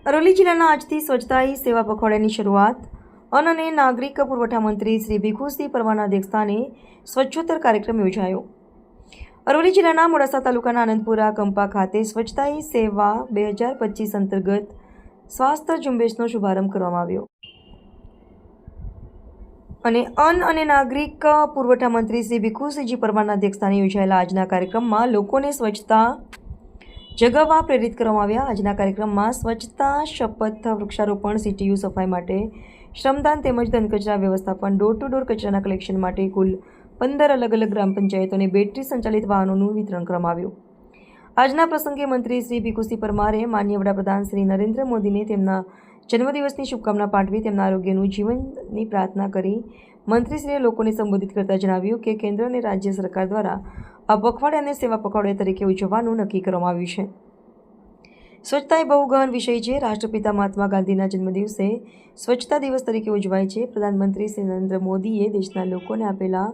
અરવલ્લી જિલ્લાના આજથી સ્વચ્છતા હી સેવા પખવાડિયાની શરૂઆત અન્ન અને નાગરિક પુરવઠા મંત્રી શ્રી ભીખુસિંહ પરમારના અધ્યક્ષસ્થાને સ્વચ્છોત્તર કાર્યક્રમ યોજાયો। અરવલ્લી જિલ્લાના મોડાસા તાલુકાના આનંદપુરા કંપા ખાતે સ્વચ્છતા હી સેવા 2025 અંતર્ગત સ્વાસ્થ્ય ઝુંબેશનો શુભારંભ કરવામાં આવ્યો અને અન્ન અને નાગરિક પુરવઠા મંત્રી શ્રી ભીખુસિંહજી પરમારના અધ્યક્ષસ્થાને યોજાયેલા આજના કાર્યક્રમમાં લોકોને સ્વચ્છતા જગાવવા પ્રેરિત કરવામાં આવ્યા। આજના કાર્યક્રમમાં સ્વચ્છતા શપથ, વૃક્ષારોપણ, સીટીયુ સફાઈ માટે શ્રમદાન તેમજ ઘન કચરા વ્યવસ્થાપન, ડોર ટુ ડોર કચરાના કલેક્શન માટે કુલ 15 અલગ અલગ ગ્રામ પંચાયતોને બેટરી સંચાલિત વાહનોનું વિતરણ કરવામાં આવ્યું। આજના પ્રસંગે મંત્રી શ્રી ભીખુસિંહ પરમારે માનનીય વડાપ્રધાન શ્રી નરેન્દ્ર મોદીને તેમના જન્મદિવસની શુભકામના પાઠવી તેમના આરોગ્યનું જીવનની પ્રાર્થના કરી મંત્રીશ્રીએ લોકોને સંબોધિત કરતા જણાવ્યું કે કેન્દ્ર અને રાજ્ય સરકાર દ્વારા આ પખવાડિયાને સેવા પખવાડિયા તરીકે ઉજવવાનું નક્કી કરવામાં આવ્યું છે। સ્વચ્છતા એ બહુ ગહન વિષય છે। રાષ્ટ્રપિતા મહાત્મા ગાંધીના જન્મદિવસે સ્વચ્છતા દિવસ તરીકે ઉજવાય છે। પ્રધાનમંત્રી શ્રી નરેન્દ્ર મોદીએ દેશના લોકોને આપેલા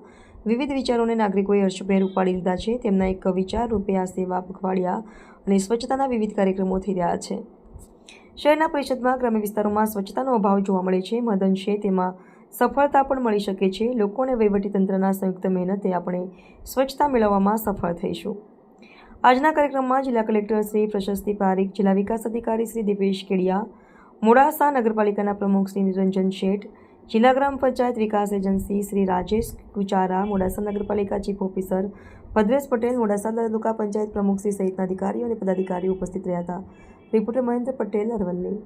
વિવિધ વિચારોને નાગરિકોએ હર્ષભેર ઉપાડી લીધા છે। તેમના એક વિચાર રૂપે આ સેવા પખવાડિયા અને સ્વચ્છતાના વિવિધ કાર્યક્રમો થઈ રહ્યા છે। શહેરના પરિષદમાં ગ્રામ્ય વિસ્તારોમાં સ્વચ્છતાનો અભાવ જોવા મળે છે। મહદઅંશે તેમાં સફળતા પણ મળી શકે છે। લોકો અને વહીવટીતંત્રના સંયુક્ત મહેનતે આપણે સ્વચ્છતા મેળવવામાં સફળ થઈશું। આજના કાર્યક્રમમાં જિલ્લા કલેક્ટર શ્રી પ્રશસ્તિ પારીખ, જિલ્લા વિકાસ અધિકારી શ્રી દિપેશ કેડિયા, મોડાસા નગરપાલિકાના પ્રમુખ શ્રી નિરંજન શેઠ, જિલ્લા ગ્રામ પંચાયત વિકાસ એજન્સી શ્રી રાજેશ ગુચારા, મોડાસા નગરપાલિકા ચીફ ઓફિસર ભદ્રેશ પટેલ, મોડાસા તાલુકા પંચાયત પ્રમુખ શ્રી સહિતના અધિકારીઓ અને પદાધિકારીઓ ઉપસ્થિત રહ્યા હતા। રિપોર્ટર મહેન્દ્ર પટેલ, અરવલ્લી।